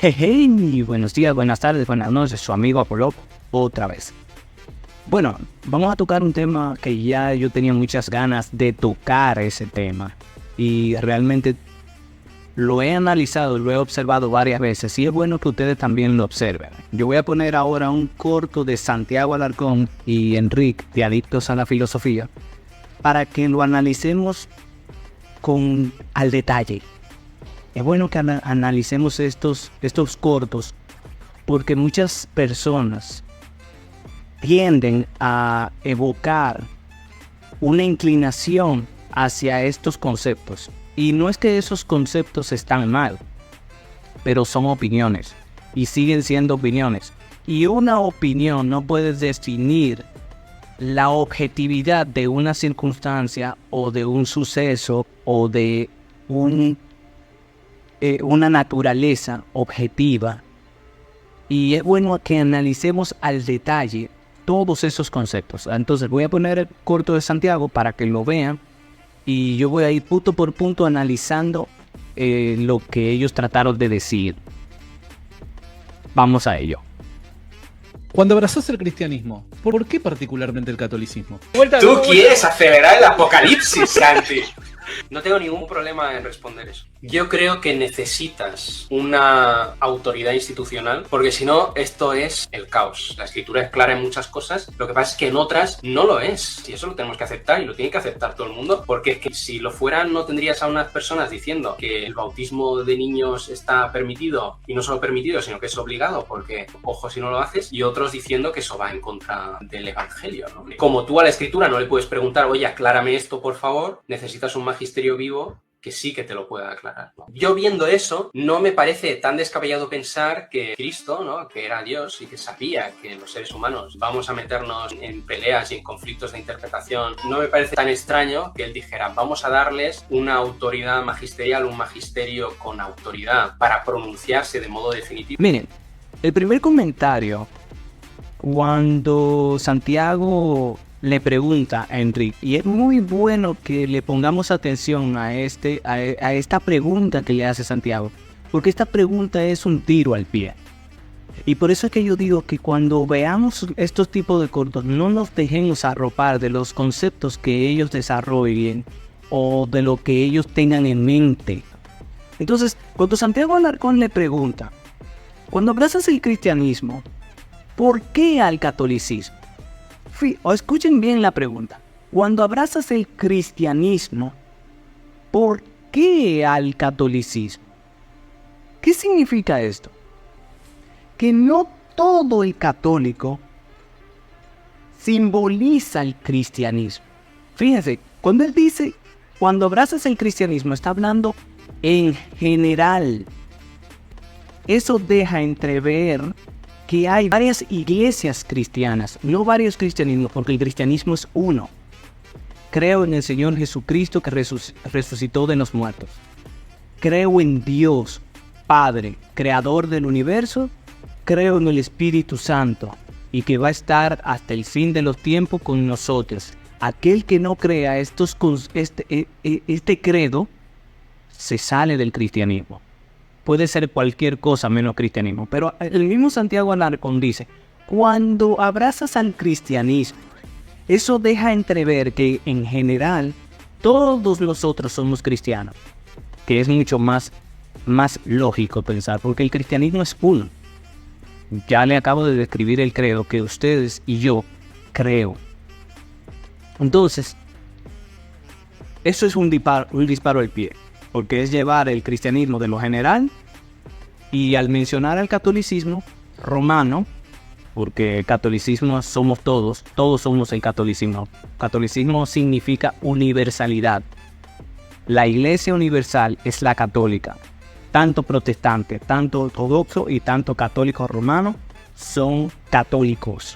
Hey, buenos días, buenas tardes, buenas noches, su amigo Apollo otra vez. Bueno, vamos a tocar un tema que ya yo tenía muchas ganas de tocar ese tema y realmente lo he analizado, lo he observado varias veces y es bueno que ustedes también lo observen. Yo voy a poner ahora un corto de Santiago Alarcón y Enrique de Adictos a la Filosofía para que lo analicemos al detalle. Es bueno que analicemos estos cortos porque muchas personas tienden a evocar una inclinación hacia estos conceptos. Y no es que esos conceptos están mal, pero son opiniones y siguen siendo opiniones. Y una opinión no puede definir la objetividad de una circunstancia o de un suceso o de una naturaleza objetiva. Y es bueno que analicemos al detalle todos esos conceptos. Entonces voy a poner el corto de Santiago para que lo vean y yo voy a ir punto por punto analizando lo que ellos trataron de decir. Vamos a ello. Cuando abrazás el cristianismo, ¿por qué particularmente el catolicismo? Tú quieres acelerar el apocalipsis, Santi. No tengo ningún problema en responder eso. Yo creo que necesitas una autoridad institucional, porque si no, esto es el caos. La escritura es clara en muchas cosas, lo que pasa es que en otras no lo es. Y eso lo tenemos que aceptar, y lo tiene que aceptar todo el mundo, porque es que si lo fueran, no tendrías a unas personas diciendo que el bautismo de niños está permitido, y no solo permitido, sino que es obligado, porque, ojo si no lo haces, y otros diciendo que eso va en contra del evangelio, ¿no? Como tú a la escritura no le puedes preguntar, oye, aclárame esto, por favor, necesitas un magisterio vivo que sí que te lo pueda aclarar, ¿no? Yo viendo eso, no me parece tan descabellado pensar que Cristo, ¿no?, que era Dios y que sabía que los seres humanos vamos a meternos en peleas y en conflictos de interpretación, no me parece tan extraño que él dijera, vamos a darles una autoridad magisterial, un magisterio con autoridad para pronunciarse de modo definitivo. Miren, el primer comentario, cuando Santiago le pregunta a Enrique, y es muy bueno que le pongamos atención a esta pregunta que le hace Santiago, porque esta pregunta es un tiro al pie. Y por eso es que yo digo que cuando veamos estos tipos de cortos, no nos dejemos arropar de los conceptos que ellos desarrollen o de lo que ellos tengan en mente. Entonces, cuando Santiago Alarcón le pregunta, cuando abrazas el cristianismo, ¿por qué al catolicismo? O escuchen bien la pregunta. Cuando abrazas el cristianismo, ¿por qué al catolicismo? ¿Qué significa esto? Que no todo el católico simboliza el cristianismo. Fíjense, cuando él dice, cuando abrazas el cristianismo, está hablando en general. Eso deja entrever que hay varias iglesias cristianas, no varios cristianismos, porque el cristianismo es uno. Creo en el Señor Jesucristo que resucitó de los muertos. Creo en Dios, Padre, Creador del universo. Creo en el Espíritu Santo y que va a estar hasta el fin de los tiempos con nosotros. Aquel que no crea este credo se sale del cristianismo. Puede ser cualquier cosa menos cristianismo. Pero el mismo Santiago Alarcón dice, cuando abrazas al cristianismo, eso deja entrever que en general todos nosotros somos cristianos. Que es mucho más lógico pensar, porque el cristianismo es uno. Ya le acabo de describir el credo que ustedes y yo creo. Entonces, eso es un disparo al pie. Porque es llevar el cristianismo de lo general y al mencionar al catolicismo romano, porque el catolicismo somos todos somos el catolicismo. Catolicismo significa universalidad. La iglesia universal es la católica. Tanto protestante, tanto ortodoxo y tanto católico romano son católicos.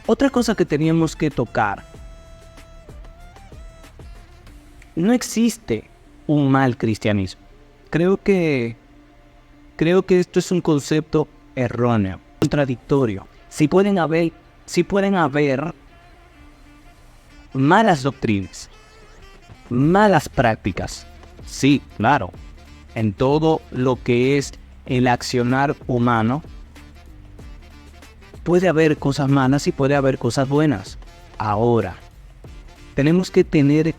Otra cosa que teníamos que tocar. No existe un mal cristianismo. Creo que esto es un concepto erróneo, contradictorio. sí pueden haber malas doctrinas, malas prácticas. Sí, claro. En todo lo que es el accionar humano, puede haber cosas malas y puede haber cosas buenas. Ahora, tenemos que tener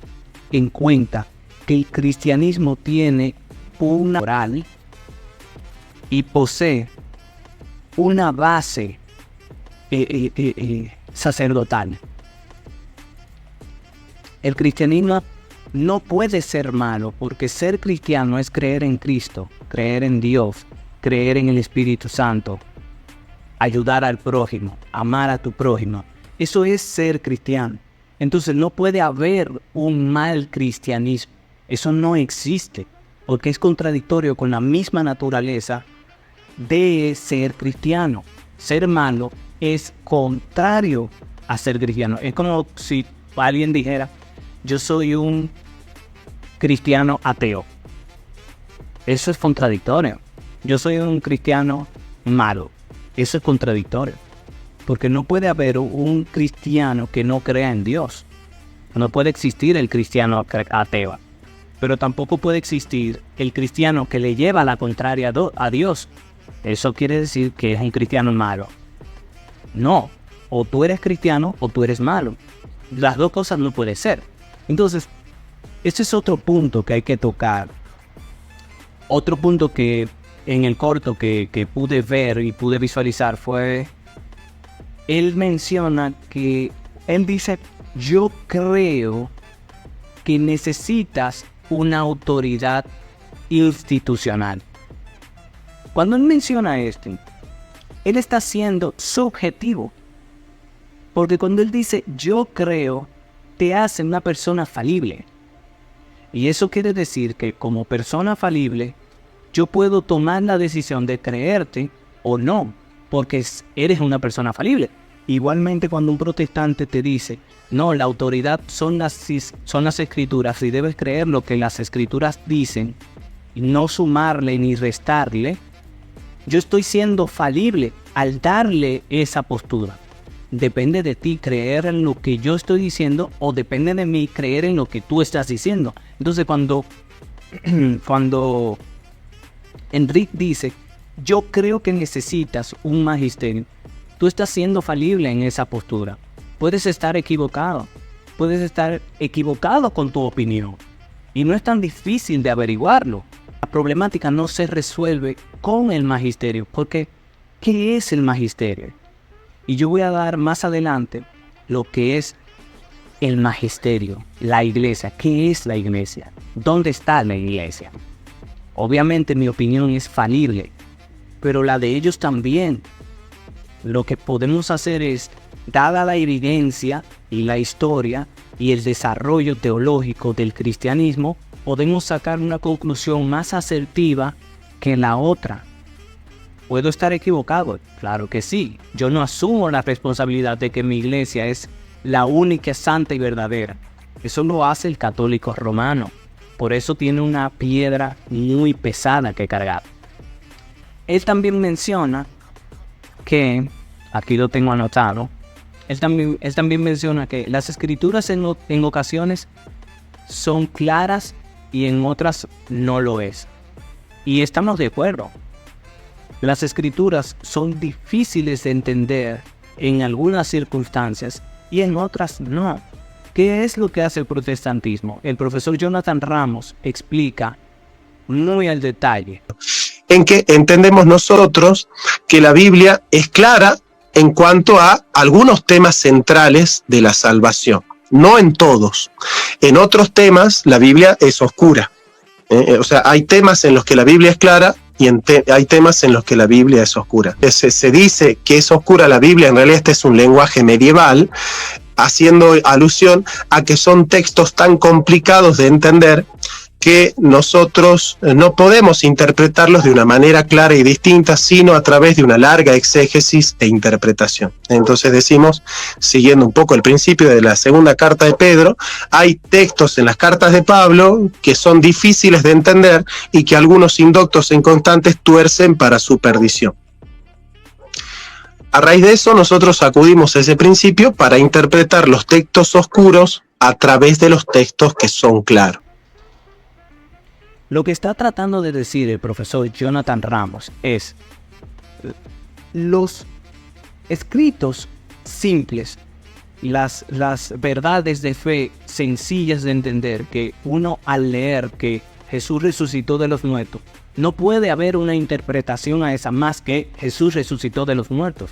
en cuenta que el cristianismo tiene una moral y posee una base sacerdotal. El cristianismo no puede ser malo, porque ser cristiano es creer en Cristo, creer en Dios, creer en el Espíritu Santo, ayudar al prójimo, amar a tu prójimo. Eso es ser cristiano. Entonces no puede haber un mal cristianismo. Eso no existe, porque es contradictorio con la misma naturaleza de ser cristiano. Ser malo es contrario a ser cristiano. Es como si alguien dijera: yo soy un cristiano ateo. Eso es contradictorio. Yo soy un cristiano malo. Eso es contradictorio. Porque no puede haber un cristiano que no crea en Dios. No puede existir el cristiano ateo. Pero tampoco puede existir el cristiano que le lleva la contraria a Dios. Eso quiere decir que es un cristiano malo. No. O tú eres cristiano o tú eres malo. Las dos cosas no pueden ser. Entonces, este es otro punto que hay que tocar. Otro punto que en el corto que pude ver y pude visualizar fue... Él menciona que... Él dice: yo creo que necesitas una autoridad institucional. Cuando él menciona esto, él está siendo subjetivo. Porque cuando él dice yo creo, te hace una persona falible. Y eso quiere decir que como persona falible, yo puedo tomar la decisión de creerte o no, porque eres una persona falible. Igualmente cuando un protestante te dice: no, la autoridad son las escrituras y debes creer lo que las escrituras dicen, y no sumarle ni restarle, yo estoy siendo falible al darle esa postura. Depende de ti creer en lo que yo estoy diciendo, o depende de mí creer en lo que tú estás diciendo. Entonces cuando Enrique dice: yo creo que necesitas un magisterio, tú estás siendo falible en esa postura. Puedes estar equivocado con tu opinión, y no es tan difícil de averiguarlo. La problemática no se resuelve con el magisterio, porque ¿qué es el magisterio? Y yo voy a dar más adelante lo que es el magisterio, la iglesia. ¿Qué es la iglesia? ¿Dónde está la iglesia? Obviamente mi opinión es falible, pero la de ellos también. Lo que podemos hacer es, dada la evidencia y la historia y el desarrollo teológico del cristianismo, podemos sacar una conclusión más asertiva que la otra. ¿Puedo estar equivocado? Claro que sí. Yo no asumo la responsabilidad de que mi iglesia es la única santa y verdadera. Eso lo hace el católico romano. Por eso tiene una piedra muy pesada que cargar. Él también menciona que, aquí lo tengo anotado, él también menciona que las escrituras en ocasiones son claras y en otras no lo es. Y estamos de acuerdo. Las escrituras son difíciles de entender en algunas circunstancias y en otras no. ¿Qué es lo que hace el protestantismo? El profesor Jonathan Ramos explica muy al detalle. En que entendemos nosotros que la Biblia es clara en cuanto a algunos temas centrales de la salvación, no en todos. En otros temas la Biblia es oscura. O sea, hay temas en los que la Biblia es clara y hay temas en los que la Biblia es oscura. Se dice que es oscura la Biblia, en realidad este es un lenguaje medieval, haciendo alusión a que son textos tan complicados de entender que nosotros no podemos interpretarlos de una manera clara y distinta, sino a través de una larga exégesis e interpretación. Entonces decimos, siguiendo un poco el principio de la segunda carta de Pedro, hay textos en las cartas de Pablo que son difíciles de entender y que algunos indoctos e inconstantes tuercen para su perdición. A raíz de eso, nosotros acudimos a ese principio para interpretar los textos oscuros a través de los textos que son claros. Lo que está tratando de decir el profesor Jonathan Ramos es los escritos simples, las verdades de fe sencillas de entender, que uno al leer que Jesús resucitó de los muertos, no puede haber una interpretación a esa más que Jesús resucitó de los muertos.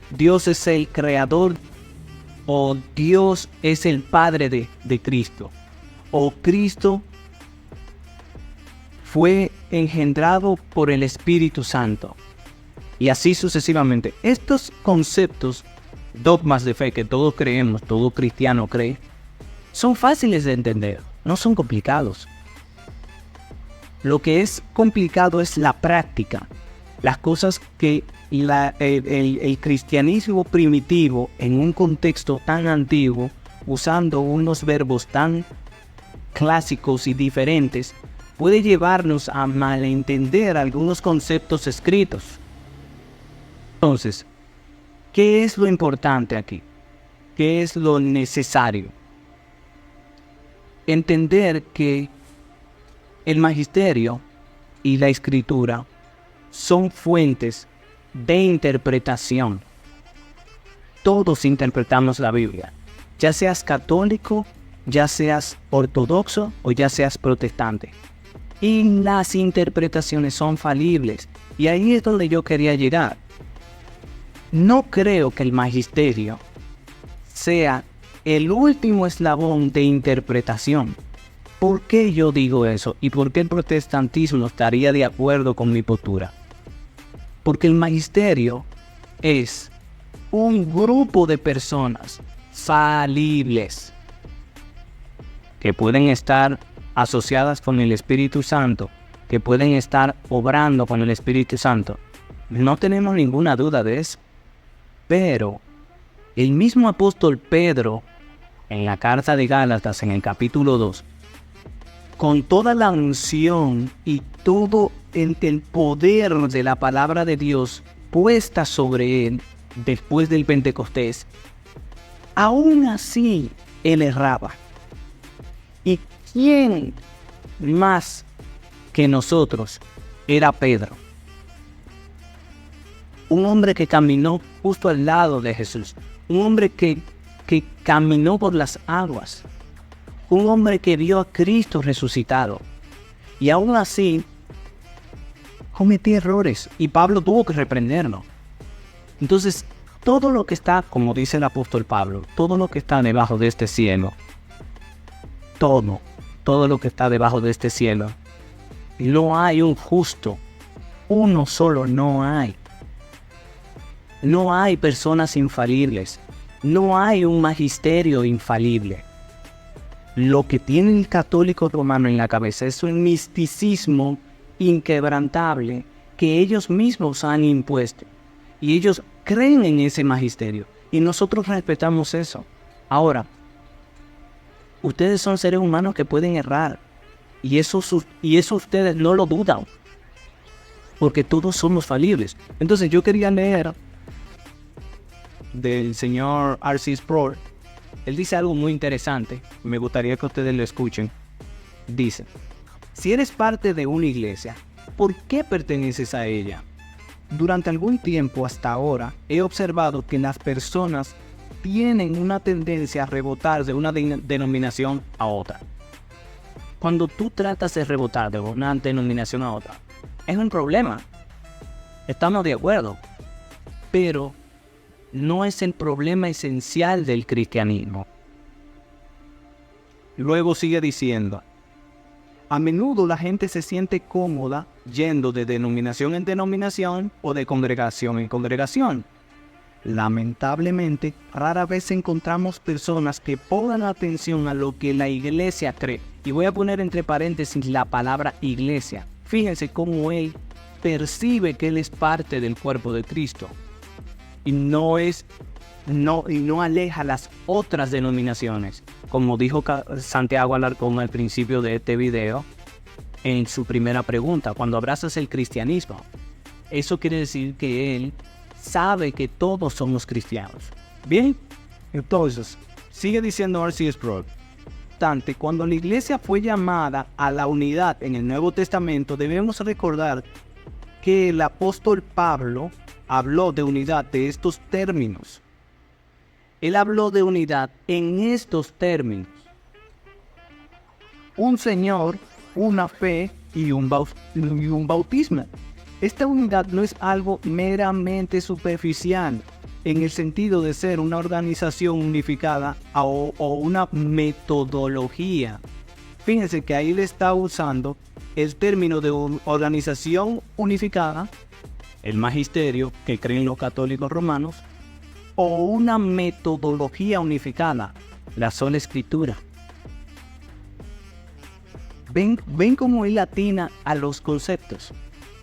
Dios es el creador, o Dios es el Padre de Cristo, o Cristo fue engendrado por el Espíritu Santo, y así sucesivamente. Estos conceptos, dogmas de fe que todos creemos, todo cristiano cree, son fáciles de entender, no son complicados. Lo que es complicado es la práctica, las cosas que el cristianismo primitivo, en un contexto tan antiguo, usando unos verbos tan clásicos y diferentes, puede llevarnos a malentender algunos conceptos escritos. Entonces, ¿qué es lo importante aquí? ¿Qué es lo necesario? Entender que el magisterio y la escritura son fuentes de interpretación. Todos interpretamos la Biblia, ya seas católico, ya seas ortodoxo o ya seas protestante. Y las interpretaciones son falibles. Y ahí es donde yo quería llegar. No creo que el magisterio sea el último eslabón de interpretación. ¿Por qué yo digo eso? ¿Y por qué el protestantismo estaría de acuerdo con mi postura? Porque el magisterio es un grupo de personas falibles que pueden estar asociadas con el Espíritu Santo, que pueden estar obrando con el Espíritu Santo. No tenemos ninguna duda de eso. Pero el mismo apóstol Pedro, en la carta de Gálatas, en el capítulo 2, con toda la unción y todo el poder de la palabra de Dios puesta sobre él después del Pentecostés, aún así él erraba. ¿Y quién más que nosotros era Pedro? Un hombre que caminó justo al lado de Jesús, un hombre que caminó por las aguas, un hombre que vio a Cristo resucitado, y aún así cometía errores, y Pablo tuvo que reprenderlo. Entonces, todo lo que está, como dice el apóstol Pablo, todo lo que está debajo de este cielo, todo lo que está debajo de este cielo, no hay un justo, uno solo no hay. No hay personas infalibles, no hay un magisterio infalible. Lo que tiene el católico romano en la cabeza es un misticismo inquebrantable que ellos mismos han impuesto. Y ellos creen en ese magisterio. Y nosotros respetamos eso. Ahora, ustedes son seres humanos que pueden errar. Y eso ustedes no lo dudan. Porque todos somos falibles. Entonces yo quería leer del señor R.C. Sproul. Él dice algo muy interesante, me gustaría que ustedes lo escuchen. Dice: si eres parte de una iglesia, ¿por qué perteneces a ella? Durante algún tiempo hasta ahora he observado que las personas tienen una tendencia a rebotar de una denominación a otra. Cuando tú tratas de rebotar de una denominación a otra, es un problema. Estamos de acuerdo, pero no es el problema esencial del cristianismo. Luego sigue diciendo: a menudo la gente se siente cómoda yendo de denominación en denominación o de congregación en congregación. Lamentablemente, rara vez encontramos personas que pongan atención a lo que la iglesia cree. Y voy a poner entre paréntesis la palabra iglesia. Fíjense cómo él percibe que él es parte del cuerpo de Cristo. Y no aleja las otras denominaciones. Como dijo Santiago Alarcón al principio de este video, en su primera pregunta, cuando abrazas el cristianismo, eso quiere decir que él sabe que todos somos cristianos. Bien, entonces, sigue diciendo R.C. Sproul. Cuando la iglesia fue llamada a la unidad en el Nuevo Testamento, debemos recordar que el apóstol Pablo habló de unidad de estos términos. Él habló de unidad en estos términos: un Señor, una fe y un bautismo. Esta unidad no es algo meramente superficial, en el sentido de ser una organización unificada o una metodología. Fíjense que ahí le está usando el término de organización unificada, el magisterio que creen los católicos romanos, o una metodología unificada, la sola escritura. Ven cómo él atina a los conceptos,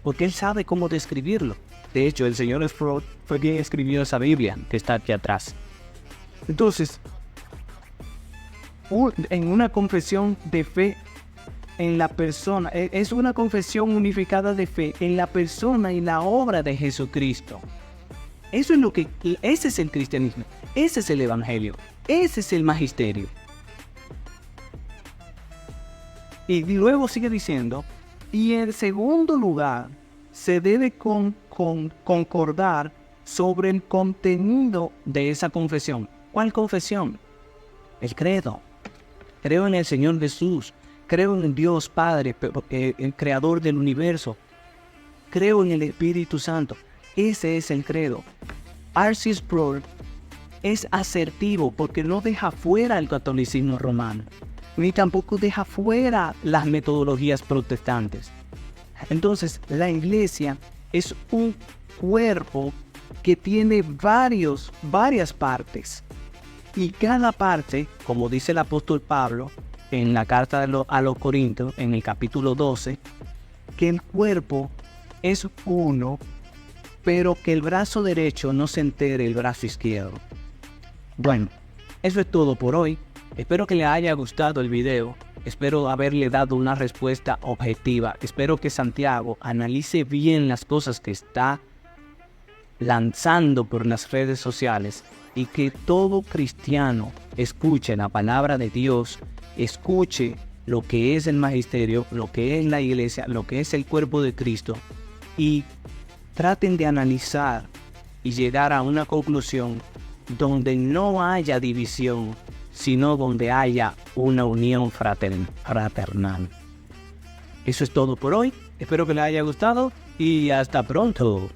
porque él sabe cómo describirlo. De hecho, el señor Sproul fue quien escribió esa Biblia que está aquí atrás. Entonces, en una confesión de fe en la persona, es una confesión unificada de fe en la persona y la obra de Jesucristo. Ese es el cristianismo, ese es el evangelio, ese es el magisterio. Y luego sigue diciendo, y en segundo lugar, se debe concordar sobre el contenido de esa confesión. ¿Cuál confesión? El credo. Creo en el Señor Jesús, creo en el Dios Padre, el creador del universo, creo en el Espíritu Santo. Ese es el credo. R.C. Sproul es asertivo porque no deja fuera el catolicismo romano, ni tampoco deja fuera las metodologías protestantes. Entonces, la iglesia es un cuerpo que tiene varias partes. Y cada parte, como dice el apóstol Pablo en la carta a los Corintios, en el capítulo 12, que el cuerpo es uno, pero que el brazo derecho no se entere el brazo izquierdo. Bueno, eso es todo por hoy. Espero que les haya gustado el video. Espero haberle dado una respuesta objetiva. Espero que Santiago analice bien las cosas que está lanzando por las redes sociales y que todo cristiano escuche la palabra de Dios, escuche lo que es el magisterio, lo que es la iglesia, lo que es el cuerpo de Cristo, y traten de analizar y llegar a una conclusión donde no haya división, sino donde haya una unión fraternal. Eso es todo por hoy. Espero que les haya gustado y hasta pronto.